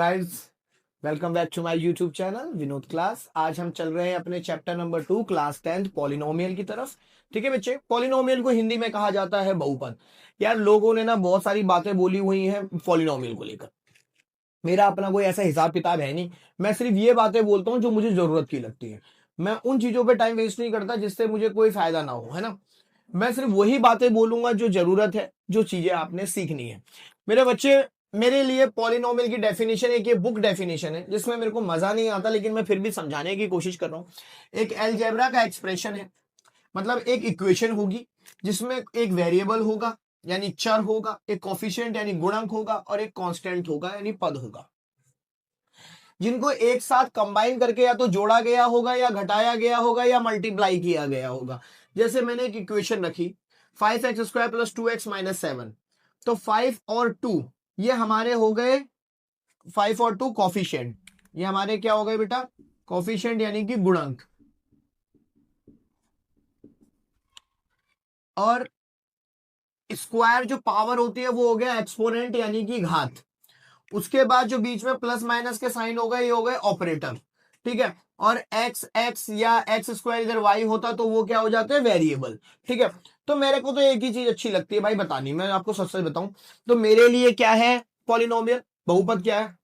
Guys, welcome back to my YouTube channel Vinod class. आज हम चल रहे हैं अपने chapter number 2 class 10th polynomial की तरफ। ठीक है बच्चे, पॉलिनोमियल को हिंदी में कहा जाता है बहुपद। यार लोगों ने ना बहुत सारी बातें बोली हुई हैं पॉलिनोमियल को लेकर। मेरा अपना कोई ऐसा हिसाब किताब है नहीं, मैं सिर्फ ये बातें बोलता हूँ जो मुझे जरूरत की लगती है। मैं उन चीजों पे टाइम वेस्ट नहीं करता जिससे मुझे कोई फायदा ना हो, है ना। मैं सिर्फ वही बातें बोलूंगा जो जरूरत है, जो चीजें आपने सीखनी है। मेरे बच्चे, मेरे लिए पॉलिनोमियल की डेफिनेशन एक ये बुक डेफिनेशन है जिसमें मेरे को मजा नहीं आता, लेकिन मैं फिर भी समझाने की कोशिश कर रहा हूँ। एक अलजेब्रा का एक्सप्रेशन है, मतलब एक इक्वेशन होगी जिसमें एक वेरिएबल होगा यानी चर होगा, एक कोफिशिएंट यानी गुणक होगा और एक कांस्टेंट होगा यानी पद होगा, जिनको एक साथ कंबाइन करके या तो जोड़ा गया होगा या घटाया गया होगा या मल्टीप्लाई किया गया होगा। जैसे मैंने एक इक्वेशन रखी 5x² + 2x - 7, तो 5 और 2 ये हमारे हो गए, 5 और 2 कॉफिशिएंट, ये हमारे क्या हो गए बेटा, कॉफिशिएंट यानी कि गुणक। और स्क्वायर जो पावर होती है वो हो गया एक्सपोनेंट यानी कि घात। उसके बाद जो बीच में प्लस माइनस के साइन हो गए ये हो गए ऑपरेटर। ठीक है, और एक्स एक्स या x² इधर y होता तो वो क्या हो जाते हैं, वेरिएबल। ठीक है, तो मेरे को तो एक ही चीज अच्छी लगती है भाई बतानी, मैं आपको सच सच बताऊं तो मेरे लिए क्या है पॉलिनोमियल, बहुपद क्या है,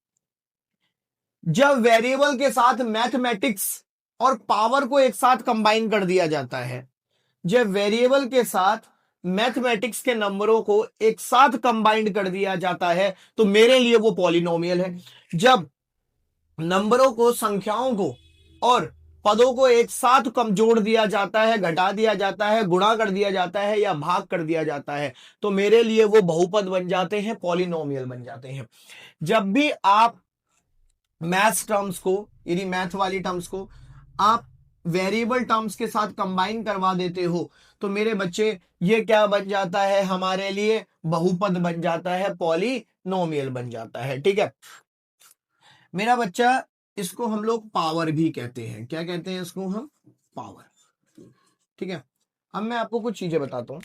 जब वेरिएबल के साथ मैथमेटिक्स और पावर को एक साथ कंबाइन कर दिया जाता है। जब वेरिएबल के साथ मैथमेटिक्स के नंबरों को एक साथ कंबाइंड कर दिया जाता है तो मेरे लिए वो पॉलिनोमियल है। जब नंबरों को, संख्याओं को और पदों को एक साथ कम जोड़ दिया जाता है, घटा दिया जाता है, गुणा कर दिया जाता है या भाग कर दिया जाता है तो मेरे लिए वो बहुपद बन जाते हैं, पॉलिनोमियल बन जाते हैं। जब भी आप मैथ्स टर्म्स को, यदि मैथ वाली टर्म्स को आप वेरिएबल टर्म्स के साथ कंबाइन करवा देते हो तो मेरे बच्चे ये क्या बन जाता है, हमारे लिए बहुपद बन जाता है, पॉलिनोमियल बन जाता है। ठीक है मेरा बच्चा, इसको हम लोग पावर भी कहते हैं। क्या कहते हैं इसको हम, पावर। ठीक है, अब मैं आपको कुछ चीजें बताता हूं।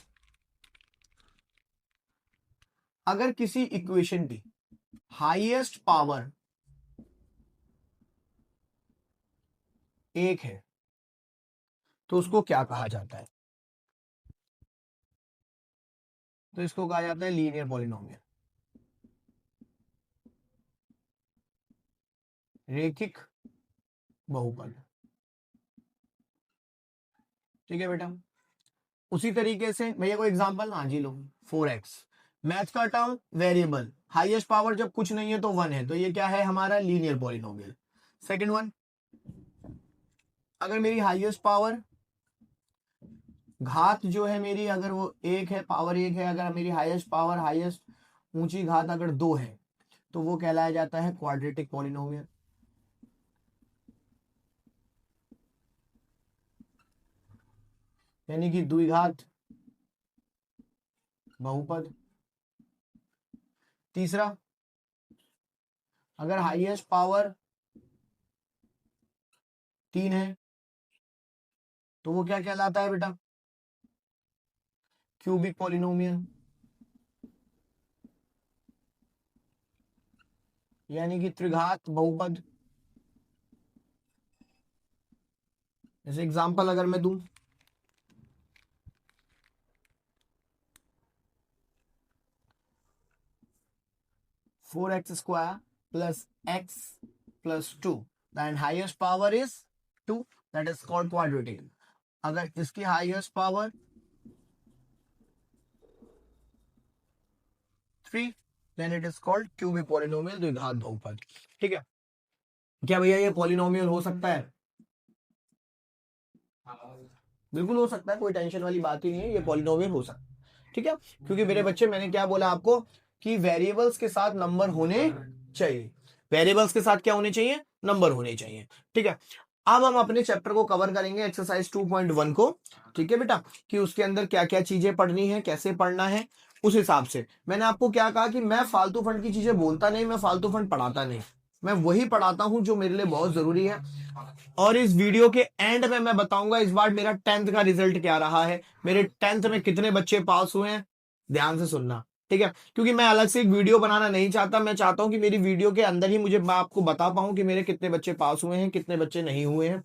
अगर किसी इक्वेशन की हाईएस्ट पावर 1 है तो उसको क्या कहा जाता है, तो इसको कहा जाता है लीनियर पॉलिनोमियल, रेखिक बहुपद। ठीक है बेटा, उसी तरीके से भैया कोई एग्जांपल, हाँ जी लो, 4x मैथ का टर्म, वेरिएबल, हाईएस्ट पावर जब कुछ नहीं है तो 1 है, तो ये क्या है हमारा लीनियर पॉलिनोमियल। सेकंड वन, अगर मेरी हाईएस्ट पावर घात जो है मेरी, अगर वो 1 है, पावर 1 है, अगर मेरी हाईएस्ट पावर, हाईएस्ट ऊंची घात अगर 2 है तो वो कहलाया जाता है क्वाड्रेटिक पॉलिनोमियल। यानी कि द्विघात बहुपद। तीसरा, अगर हाईएस्ट पावर 3 है तो वो क्या कहलाता है बेटा, क्यूबिक पॉलिनोमियल, यानी कि त्रिघात बहुपद। जैसे एग्जांपल अगर मैं दूं, (4x² + x + 2) and highest power is 2, that is called quadratic। अगर इसकी highest power 3 then it is called cubic polynomial, द्विघात बहुपद। ठीक है, क्या भैया ये पॉलिनोमियल हो सकता है, बिल्कुल हो सकता है, कोई टेंशन वाली बात ही नहीं है, ये पॉलिनोमियल हो सकता है। ठीक है, क्योंकि मेरे बच्चे मैंने क्या बोला आपको कि वेरिएबल्स के साथ नंबर होने चाहिए, वेरिएबल्स के साथ क्या होने चाहिए, नंबर होने चाहिए। ठीक है, अब हम अपने चैप्टर को कवर करेंगे, एक्सरसाइज 2.1 को। ठीक है बेटा, कि उसके अंदर क्या क्या चीजें पढ़नी है, कैसे पढ़ना है, उस हिसाब से मैंने आपको क्या कहा कि मैं फालतू फंड की चीजें बोलता नहीं, मैं फालतू फंड पढ़ाता नहीं, मैं वही पढ़ाता हूं जो मेरे लिए बहुत जरूरी है। और इस वीडियो के एंड में मैं बताऊंगा इस बार मेरा 10th का रिजल्ट क्या रहा है, मेरे 10th में कितने बच्चे पास हुए हैं, ध्यान से सुनना। ठीक है, क्योंकि मैं अलग से एक वीडियो बनाना नहीं चाहता, मैं चाहता हूं कि मेरी वीडियो के अंदर ही मैं आपको बता पाऊं कि मेरे कितने बच्चे पास हुए हैं, कितने बच्चे नहीं हुए हैं।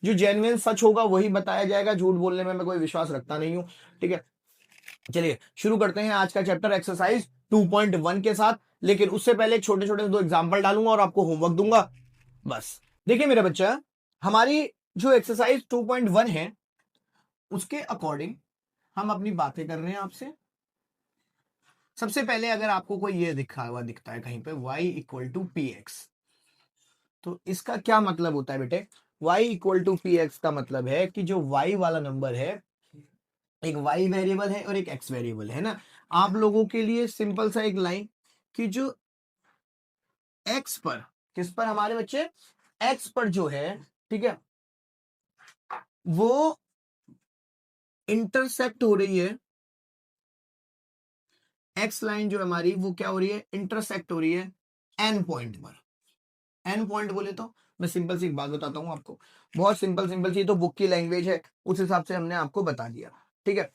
जो जेन्युइन सच होगा वही बताया जाएगा, झूठ बोलने में मैं कोई विश्वास रखता नहीं हूं। ठीक है, चलिए शुरू करते हैं आज का चैप्टर एक्सरसाइज 2.1 के साथ। लेकिन उससे पहले छोटे छोटे 2 एग्जाम्पल डालूंगा और आपको होमवर्क दूंगा बस। देखिए मेरे बच्चा, हमारी जो एक्सरसाइज 2.1 है उसके अकॉर्डिंग हम अपनी बातें कर रहे हैं आपसे। सबसे पहले अगर आपको कोई ये दिखा हुआ दिखता है कहीं पे y equal to p x, तो इसका क्या मतलब होता है बेटे? y equal to p x का मतलब है कि जो y वाला नंबर है, एक y वेरिएबल है और एक x वेरिएबल है ना। आप लोगों के लिए सिंपल सा एक लाइन कि जो x पर, किस पर हमारे बच्चे? x पर जो है, ठीक है, वो इंटरसेक्ट हो रही है। x लाइन जो हमारी वो क्या हो रही है? इंटरसेक्ट हो रही है n पॉइंट पर। n पॉइंट बोले तो मैं सिंपल सी एक बात बताता हूं आपको, बहुत सिंपल सिंपल सी, तो बुक की लैंग्वेज है, उस हिसाब से हमने आपको बता दिया। ठीक है,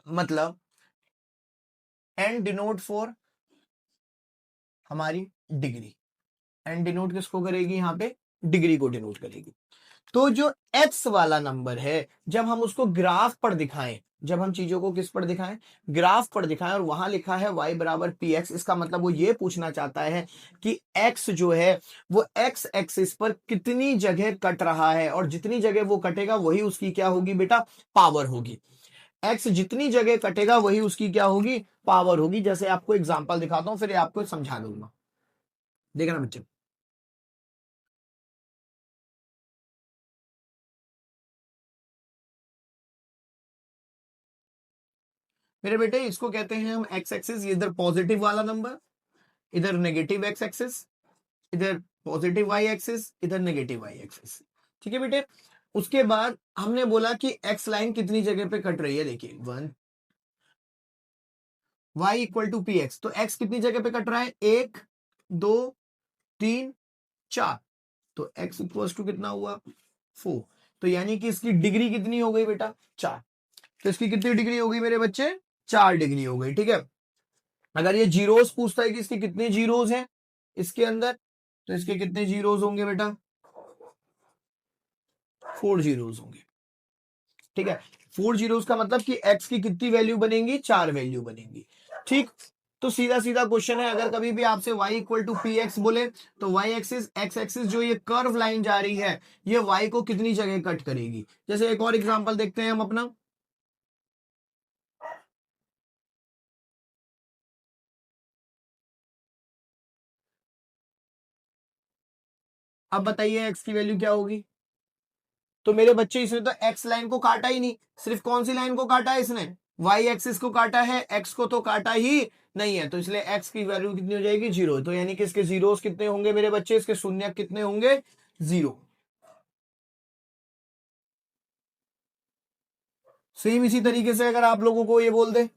मतलब n डिनोट फॉर हमारी डिग्री, n डिनोट किसको करेगी? यहाँ पे डिग्री को डिनोट करेगी। तो जो x वाला नंबर है, जब हम उसको ग्राफ पर दिखाएं, जब हम चीजों को किस पर दिखाएं? ग्राफ पर दिखाएं, और वहां लिखा है y बराबर पी एक्स, इसका मतलब वो ये पूछना चाहता है कि x जो है वो x एक्सिस पर कितनी जगह कट रहा है, और जितनी जगह वो कटेगा वही उसकी क्या होगी बेटा? पावर होगी। x जितनी जगह कटेगा वही उसकी क्या होगी? पावर होगी। जैसे आपको एग्जांपल दिखाता हूं, फिर आपको समझा दूंगा, देखना बच्चे। मेरे बेटे इसको कहते हैं हम एक्स एक्सिस, इधर पॉजिटिव वाला नंबर, इधर नेगेटिव एक्स एक्सिस, इधर पॉजिटिव वाई एक्सिस, इधर नेगेटिव वाई एक्सिस। ठीक है बेटे, उसके बाद हमने बोला कि एक्स लाइन कितनी जगह पे कट रही है। देखिए 1 y equal to p x, तो एक्स कितनी जगह पे कट रहा है? 1 2 3 4, तो एक्स इक्वल टू कितना हुआ? 4। तो यानी कि इसकी डिग्री कितनी हो गई बेटा? 4। तो इसकी कितनी डिग्री हो गई मेरे बच्चे? 4 डिग्री हो गई। ठीक है, अगर ये जीरोस पूछता है कि इसके कितने जीरोस हैं इसके अंदर, तो इसके कितने जीरोस होंगे बेटा? 4 जीरोस होंगे। ठीक है, 4 जीरोस का मतलब कि x की कितनी वैल्यू बनेंगी? 4 वैल्यू बनेंगी। ठीक, तो सीधा सीधा क्वेश्चन है, अगर कभी भी आपसे y equal to p x बोले, तो y एक्सिस x एक्सिस जो ये कर्व लाइन जा रही है, ये y को कितनी जगह कट करेगी? जैसे एक और एग्जांपल देखते हैं हम अपना। अब बताइए x की वैल्यू क्या होगी? तो मेरे बच्चे इसने तो एक्स लाइन को काटा ही नहीं, सिर्फ कौन सी लाइन को काटा है इसने? वाई एक्सिस को काटा है, एक्स को तो काटा ही नहीं है, तो इसलिए एक्स की वैल्यू कितनी हो जाएगी? 0। तो यानी कि इसके जीरोस कितने होंगे मेरे बच्चे? इसके शून्य कितने होंगे? 0। सेम इसी तरीके से अगर आप लोगों को ये बोल दे,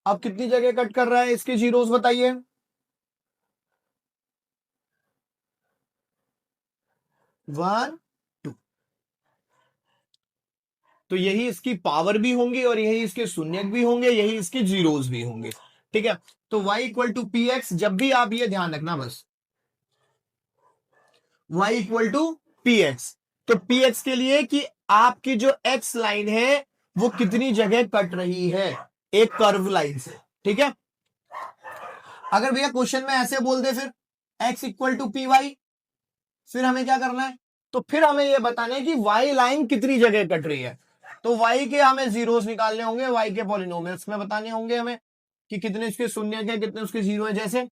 अब कितनी जगह कट कर रहा है इसके जीरोस बताइए? 1 2। तो यही इसकी पावर भी होंगी और यही इसके शून्य भी होंगे, यही इसके जीरोस भी होंगे। ठीक है, तो y equal to p x, जब भी आप ये ध्यान रखना बस, y equal to p x, तो पी एक्स के लिए कि आपकी जो x लाइन है वो कितनी जगह कट रही है एक कर्व लाइन से। ठीक है, अगर भैया क्वेश्चन में ऐसे बोल दे फिर x equal to p y, फिर हमें क्या करना है? तो फिर हमें यह बताना है कि y लाइन कितनी जगह कट रही है। तो y के हमें जीरोस निकालने होंगे, y के पॉलिनोमियल्स में बताने होंगे हमें कि कितने उसके शून्य के, कितने उसके जीरो है। जैसे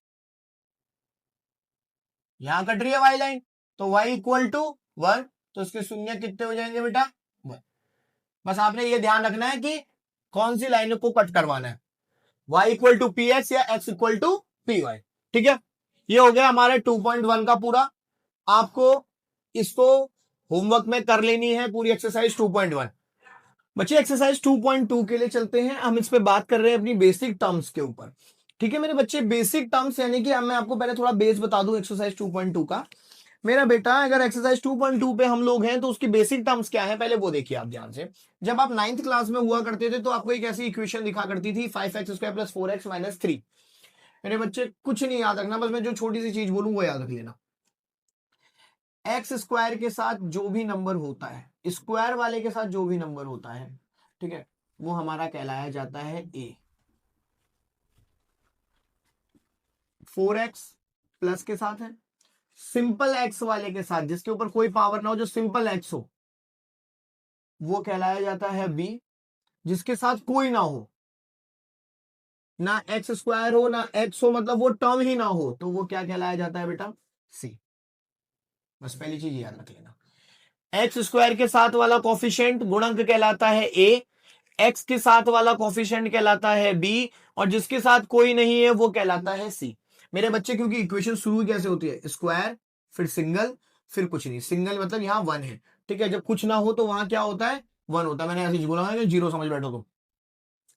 यहां कट रही है y लाइन, तो y इक्वल टू 1, तो उसके शून्य कितने हो जाएंगे बेटा? 1। बस आपने ये ध्यान रखना है कि कौन सी लाइन को कट करवाना है, y equal to p x या x equal to p y. ठीक है, ये हो गया हमारे 2.1 का पूरा। आपको इसको होमवर्क में कर लेनी है पूरी एक्सरसाइज 2.1। बच्चे एक्सरसाइज 2.2 के लिए चलते हैं, हम इस पे बात कर रहे हैं अपनी बेसिक टर्म्स के ऊपर। ठीक है मेरे बच्चे, बेसिक टर्म्स यानी कि अब मैं आपको पहले थोड़ा बेस बता दूं एक्सरसाइज 2.2 का। मेरा बेटा अगर एक्सरसाइज 2.2 पे हम लोग हैं तो उसकी बेसिक टर्म्स क्या है पहले वो देखिए आप ध्यान से। जब आप 9th क्लास में हुआ करते थे तो आपको एक ऐसी इक्वेशन दिखा करती थी 5x² + 4x - 3। मेरे बच्चे कुछ नहीं याद रखना, बस मैं जो छोटी सी चीज बोलूं वो याद रख लेना। एक्स स्क्वायर के साथ जो भी नंबर होता है, स्क्वायर वाले के साथ जो भी नंबर होता है, ठीक है, वो हमारा कहलाया जाता है ए। 4x प्लस के साथ है, सिंपल एक्स वाले के साथ जिसके ऊपर कोई पावर ना हो, जो सिंपल एक्स हो, वो कहलाया जाता है बी। जिसके साथ कोई ना हो, ना एक्स स्क्वायर हो ना एक्स हो, मतलब वो टर्म ही ना हो, तो वो क्या कहलाया जाता है बेटा, सी। बस पहली चीज याद रख लेना। एक्स स्क्वायर के साथ वाला कोफिशिएंट गुणक कहलाता है ए, एक्स के साथ वाला कोफिशिएंट कहलाता है बी, और जिसके साथ कोई नहीं है वो कहलाता है सी। मेरे बच्चे क्योंकि इक्वेशन शुरू कैसे होती है, स्क्वायर फिर सिंगल फिर कुछ नहीं, सिंगल मतलब यहां वन है, ठीक है, जब कुछ ना हो तो वहां क्या होता है, वन होता है। मैंने ऐसे बोला है कि जीरो समझ बैठो तुम,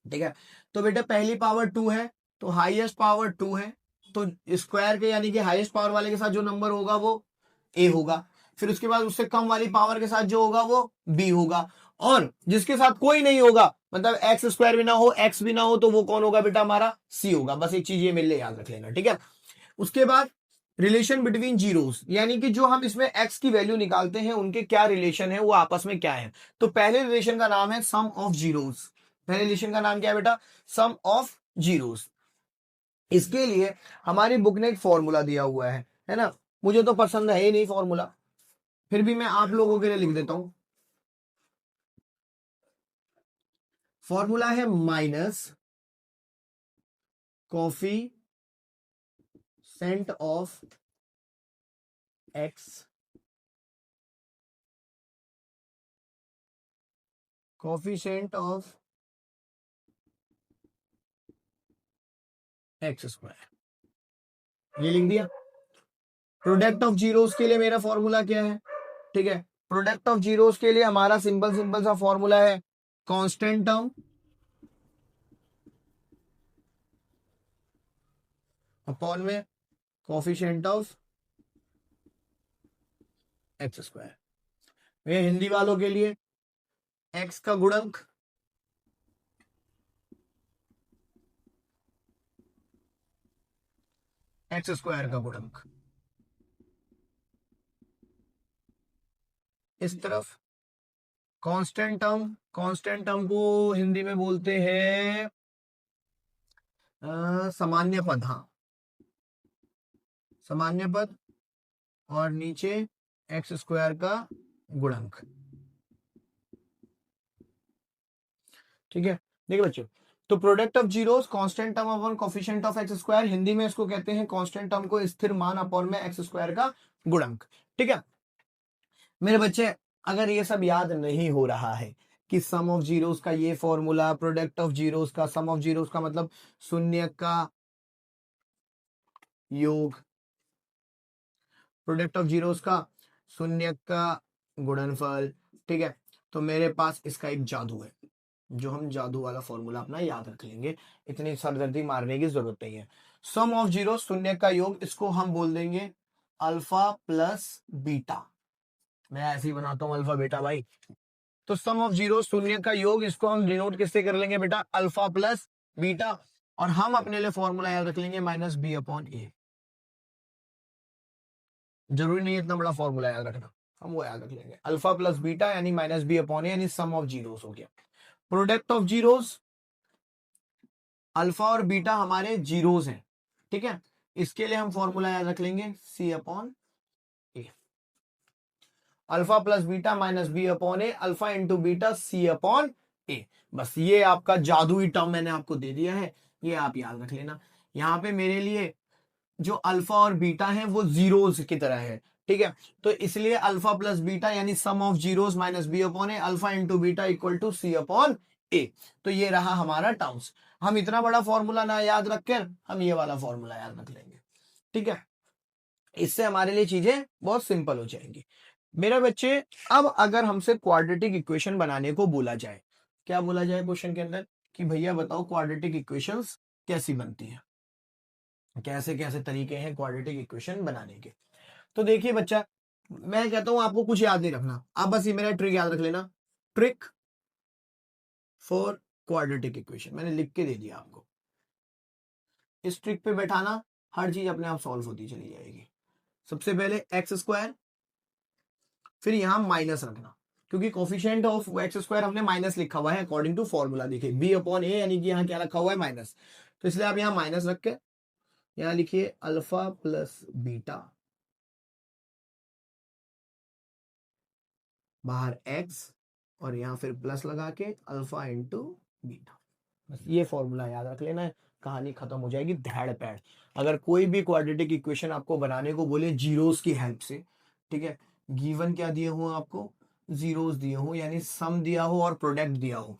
ठीक है। तो बेटा पहली पावर 2 है तो हाईएस्ट पावर 2 है, तो स्क्वायर के यानी कि हाईएस्ट पावर वाले के साथ जो नंबर होगा वो ए होगा, फिर उसके बाद उससे कम वाली पावर के साथ जो होगा वो बी होगा, और जिसके साथ कोई नहीं होगा मतलब एक्स स्क्वायर भी ना हो एक्स भी ना हो तो वो कौन होगा बेटा, हमारा सी होगा। बस एक चीज ये मेरे लिए याद रख लेना, ठीक है। उसके बाद रिलेशन बिटवीन जीरोस, यानी कि जो हम इसमें एक्स की वैल्यू निकालते हैं उनके क्या रिलेशन है, वो आपस में क्या है। तो पहले रिलेशन का नाम है सम ऑफ जीरोस। पहले रिलेशन का नाम क्या है बेटा, सम ऑफ जीरोस। इसके लिए हमारी बुक ने एक फॉर्मूला दिया हुआ है ना, मुझे तो पसंद है ही नहीं फॉर्मूला, फिर भी मैं आप लोगों के लिए लिख देता हूं। फॉर्मूला है minus coefficient of x coefficient of x square, ये लिख दिया। प्रोडक्ट ऑफ जीरोस के लिए मेरा फॉर्मूला क्या है, ठीक है, प्रोडक्ट ऑफ जीरोस के लिए हमारा सिंपल सिंपल सा फॉर्मूला है कांस्टेंट टर्म अपॉन में कोफिशिएंट ऑफ एक्स स्क्वायर। ये हिंदी वालों के लिए एक्स का गुणक एक्स स्क्वायर का गुणक, इस तरफ कांस्टेंट टर्म को हिंदी में बोलते हैं सामान्य पद, हाँ सामान्य पद, और नीचे एक्स स्क्वायर का गुणक, ठीक है। देखिए बच्चों, तो product of zeros constant term upon coefficient of x square, Hindi में इसको कहते हैं कांस्टेंट टर्म को स्थिर मान अपॉन में एक्स स्क्वायर का गुणक, ठीक है। मेरे बच्चे अगर ये सब याद नहीं हो रहा है कि सम ऑफ जीरोस का ये फॉर्मूला, प्रोडक्ट ऑफ जीरोस का, सम ऑफ जीरोस का मतलब शून्य का योग, प्रोडक्ट ऑफ जीरोस का शून्य का गुणनफल, ठीक है, तो मेरे पास इसका एक जादू है जो हम जादू वाला फॉर्मूला अपना याद रख लेंगे, इतनी सरदर्दी मारने की जरूरत नहीं है। सम ऑफ जीरो शून्य का योग, इसको हम बोल देंगे अल्फा प्लस बीटा, मैं ऐसे ही बनाता हूं अल्फा बीटा भाई। तो सम ऑफ जीरो शून्य का योग, इसको हम डिनोट किससे कर लेंगे बेटा, अल्फा प्लस बीटा, और हम अपने लिए फॉर्मूला याद रख लेंगे माइनस बी अपॉन ए। जरूरी नहीं है इतना बड़ा फॉर्मूला याद रखना, हम वो याद रख लेंगे, अल्फा प्लस बीटा यानी माइनस बी अपॉन ए, यानी सम ऑफ जीरोस हो गया। प्रोडक्ट ऑफ जीरोस, अल्फा और बीटा हमारे जीरोस हैं, ठीक है, इसके लिए हम फॉर्मूला याद रख लेंगे c upon a, alpha plus beta minus b upon a, alpha into beta c upon a. बस ये आपका जादुई टर्म मैंने आपको दे दिया है, ये आप याद रख लेना। यहाँ पे मेरे लिए जो अल्फा और बीटा है वो जीरोस की तरह है, ठीक है, तो इसलिए अल्फा प्लस बीटा यानी sum of zeros minus b upon a, alpha into beta equal to c upon a. तो ये रहा हमारा टर्म्स। हम इतना बड़ा फॉर्मूला ना याद रखकर हम ये वाला फॉर्मूला याद रख लेंगे, ठीक है, इससे हमारे लिए चीजें बहुत सिंपल हो जाएंगी। मेरे बच्चे अब अगर हमसे क्वाड्रेटिक इक्वेशन बनाने को बोला जाए, क्या बोला जाए क्वेश्चन के अंदर कि भैया बताओ क्वाड्रेटिक इक्वेशंस कैसी बनती है, कैसे कैसे तरीके हैं क्वाड्रेटिक इक्वेशन बनाने के। तो देखिए बच्चा, मैं कहता हूं आपको कुछ याद नहीं रखना, आप बस ये मेरा ट्रिक याद रख लेना, ट्रिक फॉर क्वाड्रेटिक इक्वेशन मैंने लिख के दे दिया आपको। इस ट्रिक पे बैठाना, हर चीज अपने आप सॉल्व होती चली जाएगी। सबसे पहले एक्स स्क्वायर, फिर यहां माइनस रखना, क्योंकि कोफिशिएंट ऑफ एक्स स्क्वायर हमने माइनस लिखा हुआ है अकॉर्डिंग टू फॉर्मूला। देखिए बी अपॉन ए, यानी कि यहाँ क्या रखा हुआ है, माइनस। तो इसलिए आप यहाँ माइनस रख के यहाँ लिखिए अल्फा प्लस बीटा, बाहर एक्स, और यहाँ फिर प्लस लगा के अल्फा इंटू बीटा। बस ये फॉर्मूला याद रख लेना है, कहानी खत्म हो जाएगी धैड़ पैड़। अगर कोई भी क्वाड्रेटिक इक्वेशन आपको बनाने को बोले जीरोस की हेल्प से, ठीक है, गिवन क्या दिए हो आपको, जीरोस दिए हो, यानी सम दिया हो और प्रोडक्ट दिया हो।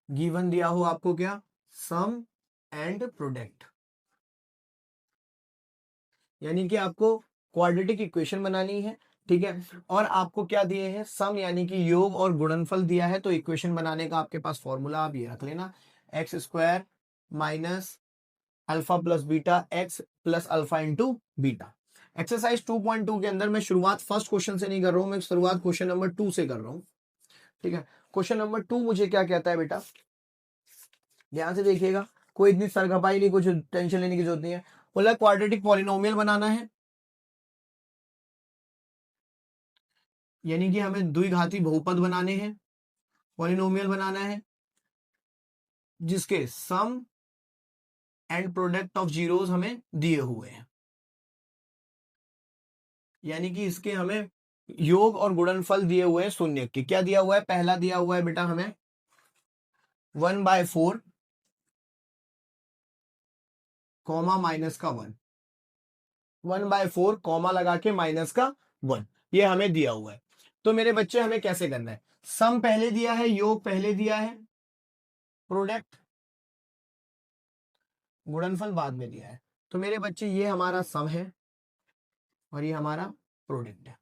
गिवन दिया हो आपको क्या, सम एंड प्रोडक्ट, यानी कि आपको क्वाड्रेटिक इक्वेशन बनानी है, ठीक है, और आपको क्या दिए हैं, सम यानी कि योग और गुणनफल दिया है। तो इक्वेशन बनाने का आपके पास फॉर्मूला आप ये रख लेना, x square minus alpha plus beta x plus alpha into beta. Exercise 2.2 के अंदर मैं शुरुआत फर्स्ट क्वेश्चन से नहीं कर रहा हूं, मैं शुरुआत क्वेश्चन नंबर 2 से कर रहा हूं, ठीक है। क्वेश्चन नंबर 2 मुझे क्या कहता है बेटा, ध्यान से देखिएगा, कोई इतनी सरगपाई नहीं, कुछ टेंशन लेने की जरूरत नहीं है। बोला क्वाड्रेटिक पॉलिनोमियल बनाना है, यानी कि हमें द्विघाती बहुपद बनाने हैं, पॉलिनोमियल बनाना है जिसके सम एंड प्रोडक्ट ऑफ जीरोस हमें दिए हुए हैं, यानी कि इसके हमें योग और गुणनफल दिए हुए हैं शून्य के। क्या दिया हुआ है, पहला दिया हुआ है बेटा हमें 1/4 कॉमा माइनस का 1, 1/4 कॉमा लगा के माइनस का 1, ये हमें दिया हुआ है। तो मेरे बच्चे हमें कैसे करना है, सम पहले दिया है, योग पहले दिया है, प्रोडक्ट गुणनफल बाद में दिया है। तो मेरे बच्चे ये हमारा सम है और ये हमारा प्रोडक्ट है।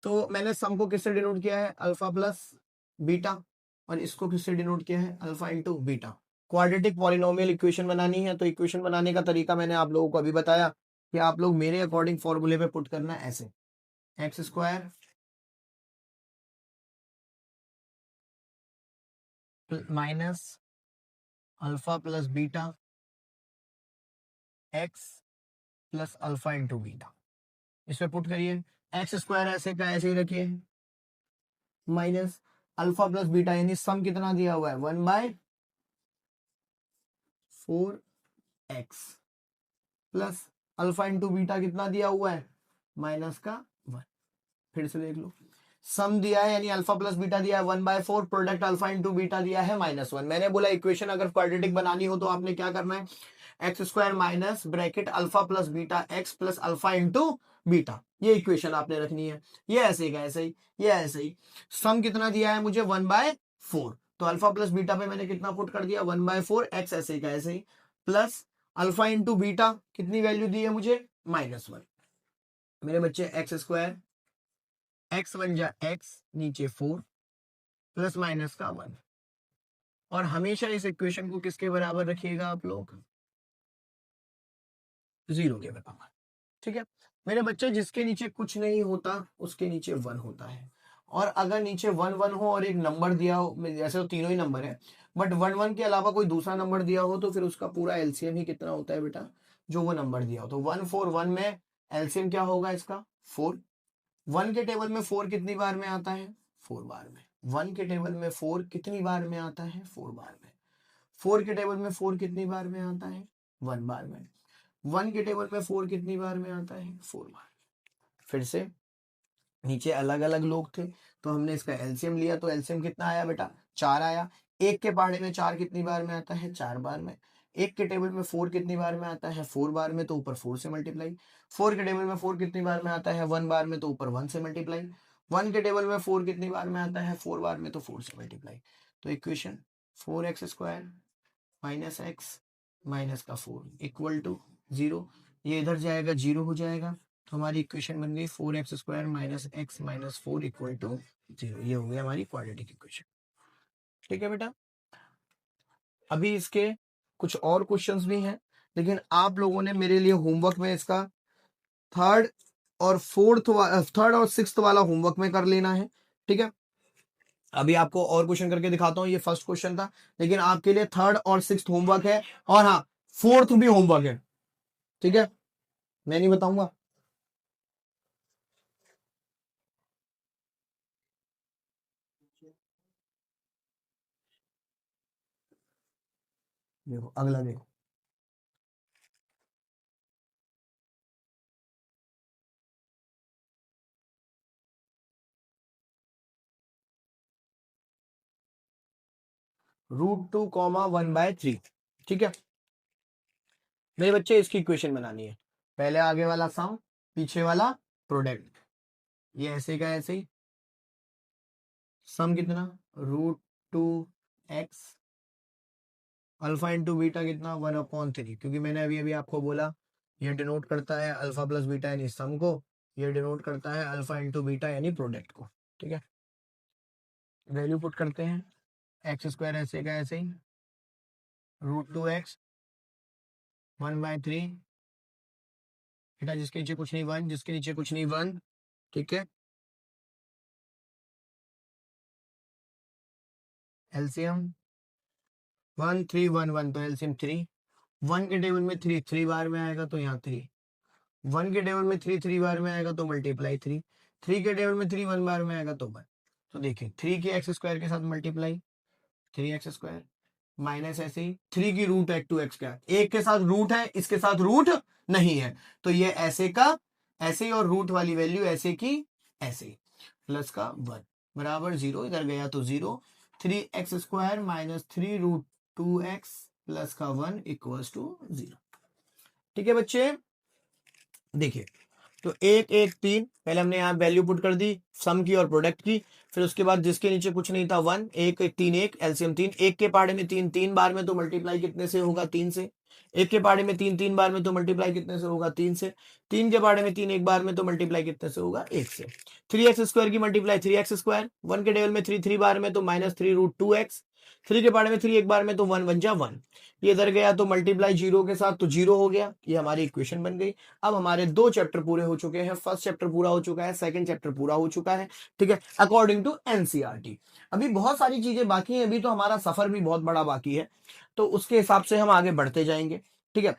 तो मैंने सम को किससे डिनोट किया है, अल्फा प्लस बीटा, और इसको किससे डिनोट किया है, alpha into beta. Quadratic polynomial equation बनानी है, तो इक्वेशन बनाने का तरीका मैंने आप लोगों को अभी बताया कि आप लोग मेरे अकॉर्डिंग फॉर्मूले पे पुट करना है ऐसे, x square minus alpha plus beta x plus alpha into beta, इसमें पुट करिए। एक्स स्क्वायर ऐसे का ऐसे ही रखिए, माइनस अल्फा प्लस बीटा, यानी सम कितना दिया हुआ है 1/4 x plus alpha into beta कितना दिया हुआ है, माइनस का 1। फिर से देख लो, सम दिया है यानी अल्फा प्लस बीटा दिया है 1/4, प्रोडक्ट अल्फा इंटू बीटा दिया है -1। मैंने बोला इक्वेशन अगर क्वाड्रेटिक बनानी हो तो आपने क्या करना है, x square minus bracket alpha plus beta x plus alpha into beta, ये इक्वेशन आपने रखनी है। ये ऐसे का ऐसे ही, ये ऐसे ही। सम कितना दिया है मुझे 1/4, तो अल्फा प्लस बीटा पे मैंने कितना पुट कर दिया 1/4 एक्स ऐसे का ऐसे ही, प्लस अल्फा इंटू बीटा कितनी वैल्यू दी है मुझे -1। मेरे बच्चे एक्स स्क्वायर एक्स बन जा एक्स नीचे 4 प्लस माइनस का 1, और हमेशा इस इक्वेशन को किसके बराबर रखिएगा आप लोग, 0 के बराबर, ठीक है। मेरे बच्चे जिसके नीचे कुछ नहीं होता उसके नीचे 1 होता है, और अगर नीचे 1 1 हो और एक नंबर दिया हो, जैसे तो तीनों ही नंबर है, बट 1 1 के अलावा कोई दूसरा नंबर दिया हो तो फिर उसका पूरा एलसीएम ही कितना होता है बेटा, जो वो नंबर दिया हो। तो 1 4 1 में एलसीएम क्या होगा इसका 4। 1 के टेबल में 4 कितनी बार में आता है, 4 बार में। 1 के टेबल में 4 कितनी बार में आता है, 4 बार में। 4 के टेबल में 4 कितनी बार में आता है, 1 बार में। 1 के टेबल में 4 कितनी बार में आता है, 4 बार। फिर से नीचे अलग अलग लोग थे तो हमने इसका एलसीएम लिया, तो एलसीएम कितना आया बेटा, 4 आया। एक के पहाड़े में 4 कितनी बार में आता है, 4 बार में। एक के टेबल में 4 कितनी बार में आता है, 4 बार में, तो ऊपर 4 से मल्टीप्लाई। 4 के टेबल में 4 कितनी बार में आता है, 1 बार में, तो ऊपर 1 से मल्टीप्लाई। 1 के टेबल में 4 कितनी बार में आता है, 4 बार में, तो 4 से मल्टीप्लाई। तो equation 4x square minus x minus का 4 इक्वल टू 0। ये इधर जाएगा 0 हो जाएगा, तो हमारी इक्वेशन बन गई 4x square minus x minus 4 equal to 0। ये हो गई हमारी क्वाड्रेटिक इक्वेशन, ठीक है बेटा। अभी इसके कुछ और क्वेश्चंस भी हैं, लेकिन आप लोगों ने मेरे लिए होमवर्क में इसका थर्ड और सिक्स्थ वाला होमवर्क में कर लेना है। ठीक है, अभी आपको और क्वेश्चन करके दिखाता हूं। ये फर्स्ट क्वेश्चन था, लेकिन आपके लिए थर्ड और सिक्स्थ होमवर्क है, और हाँ फोर्थ भी होमवर्क है। ठीक है, मैं नहीं बताऊंगा। देखो अगला देखो, √2, 1/3। ठीक है मेरे बच्चे, इसकी इक्वेशन बनानी है। पहले आगे वाला सम, पीछे वाला प्रोडक्ट। ये ऐसे का ऐसे ही, सम कितना, √2x अल्फा इंटू बीटा कितना, 1/3, क्योंकि मैंने अभी अभी आपको बोला ये डिनोट करता है अल्फा प्लस बीटा यानी सम को, ये डिनोट करता है अल्फा इंटू बीटा यानी प्रोडक्ट को। ठीक है, वैल्यू पुट करते हैं, x² ऐसे का ऐसे ही, √2x 1/3 बेटा, जिसके नीचे कुछ नहीं 1, जिसके नीचे कुछ नहीं 1। ठीक है, एलसीएम 1 3 1 1, तो एलसीएम 3। 1 के टेबल में 3 3 बार में आएगा तो यहाँ 3, 1 के टेबल में 3 3 बार में आएगा तो मल्टीप्लाई 3, 3 के टेबल में 3 1 बार में आएगा तो 1। तो देखिए 3 के x² के साथ मल्टीप्लाई 3x² माइनस ऐसे ही 3 की √2x क्या, एक के साथ रूट है, इसके साथ रूट नहीं है, तो ये ऐसे का ऐसे ही, और रूट वाली वैल्यू ऐसे की ऐसे ही, प्लस का 1 बराबर 0, इधर गया तो 0। 3x² माइनस 3√2x प्लस का 1 इक्वल्स टू 0। ठीक है बच्चे, देखिए तो 1 1 3, पहले हमने यहाँ वैल्यू पुट कर दी सम की और प्रोडक्ट की, फिर उसके बाद जिसके नीचे कुछ नहीं था 1, 1 1 3 1 एलसीएम 3, एक के पहाड़े में 3 3 बार में तो मल्टीप्लाई कितने से होगा, 3 से। एक के पहाड़े में 3 3 बार में तो मल्टीप्लाई कितने से होगा, 3 से। 3 के पहाड़े में 3 एक बार में तो मल्टीप्लाई कितने से होगा, 1 से। 3x² की मल्टीप्लाई 3x², 1 के टेबल में 3 3 बार में तो -3√2x, 3 के पहाड़े में 3 एक बार में तो 1 1 जा 1, ये इधर गया तो मल्टीप्लाई 0 के साथ तो 0 हो गया, ये हमारी इक्वेशन बन गई। अब हमारे 2 चैप्टर पूरे हो चुके हैं, फर्स्ट चैप्टर पूरा हो चुका है, सेकंड चैप्टर पूरा हो चुका है। ठीक है, अकॉर्डिंग टू एनसीईआरटी। अभी बहुत सारी चीजें बाकी हैं, अभी तो हमारा सफर भी बहुत बड़ा बाकी है, तो उसके हिसाब से हम आगे बढ़ते जाएंगे। ठीक है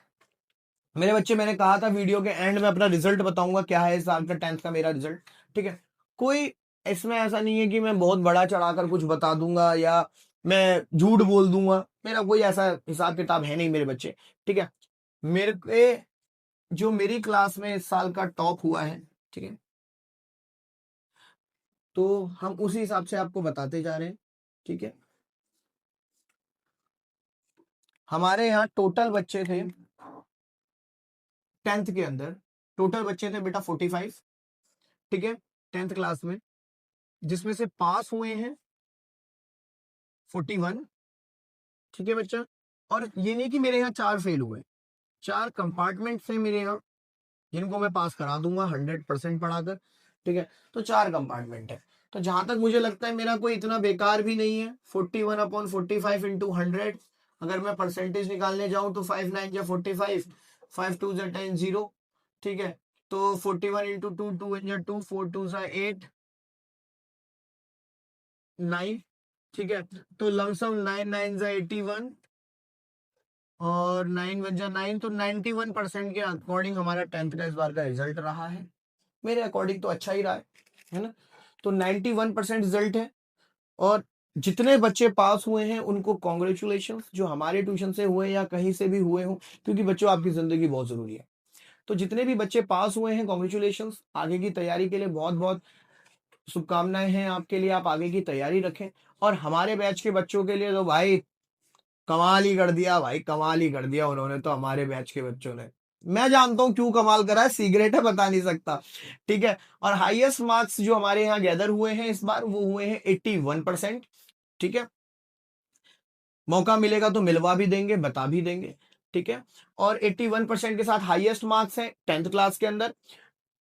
मेरे बच्चे, मैंने कहा था वीडियो के एंड में अपना रिजल्ट बताऊंगा क्या है इस साल का 10th का मेरा रिजल्ट। ठीक है, कोई इसमें ऐसा नहीं है कि मैं बहुत बड़ा चढ़ाकर कुछ बता दूंगा या मैं झूठ बोल दूंगा, मेरा कोई ऐसा हिसाब किताब है नहीं मेरे बच्चे। ठीक है, मेरे के जो मेरी क्लास में इस साल का टॉप हुआ है, ठीक है, तो हम उसी हिसाब से आपको बताते जा रहे हैं। ठीक है, हमारे यहाँ टोटल बच्चे थे 10th के अंदर, टोटल बच्चे थे बेटा 45। ठीक है, 10th क्लास में, जिसमें से पास हुए हैं 41। ठीक है बच्चा, और ये नहीं कि मेरे यहाँ 4 फेल हुए, 4 कंपार्टमेंट से मेरे यहाँ जिनको मैं पास करा दूंगा 100% पढ़ाकर। ठीक है, तो 4 कंपार्टमेंट है, तो जहां तक मुझे लगता है मेरा कोई इतना बेकार भी नहीं है। 41/45 इंटू 100, अगर मैं परसेंटेज निकालने जाऊं तो 5 9 या 45, 5 2 10 0। ठीक है, तो 41 इंटू 2 2 या 2 4 2 8 9। ठीक है, तो लमसम 9 9 81 और 9 1 9, तो 91% के अकॉर्डिंग हमारा 10th का इस बार का रिजल्ट रहा है। मेरे अकॉर्डिंग तो अच्छा ही रहा है ना, तो 91% रिजल्ट है। और जितने बच्चे पास हुए हैं उनको कॉन्ग्रेचुलेशन, जो हमारे ट्यूशन से हुए या कहीं से भी हुए हों, क्योंकि बच्चों आपकी जिंदगी बहुत जरूरी है। तो जितने भी बच्चे पास हुए हैं कॉन्ग्रेचुलेशन, आगे की तैयारी के लिए बहुत बहुत शुभकामनाएं हैं आपके लिए, आप आगे की तैयारी रखें। और हमारे बैच के बच्चों के लिए तो भाई कमाल ही कर दिया, भाई कमाल ही कर दिया उन्होंने, तो हमारे बैच के बच्चों ने, मैं जानता हूं क्यों कमाल करा है, सीक्रेट है बता नहीं सकता। ठीक है, और हाईएस्ट मार्क्स जो हमारे यहाँ गैदर हुए हैं इस बार, वो हुए हैं 81%। ठीक है, मौका मिलेगा तो मिलवा भी देंगे, बता भी देंगे। ठीक है, और 81% के साथ हाईएस्ट मार्क्स है 10th क्लास के अंदर,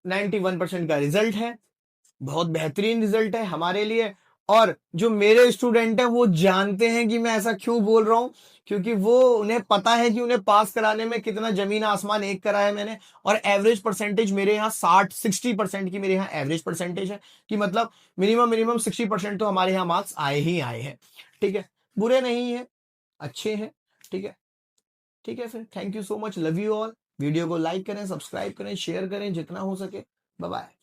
91% का रिजल्ट है, बहुत बेहतरीन रिजल्ट है हमारे लिए। और जो मेरे स्टूडेंट हैं वो जानते हैं कि मैं ऐसा क्यों बोल रहा हूं, क्योंकि वो उन्हें पता है कि उन्हें पास कराने में कितना जमीन आसमान एक करा है मैंने। और एवरेज परसेंटेज मेरे यहाँ 60% की मेरे यहाँ एवरेज परसेंटेज है, कि मतलब मिनिमम 60% तो हमारे यहाँ मार्क्स आए ही आए हैं। ठीक है, बुरे नहीं है, अच्छे हैं। ठीक है, ठीक है, फिर thank you so much, love you all. Video को लाइक करें, सब्सक्राइब करें, शेयर करें जितना हो सके। Bye bye.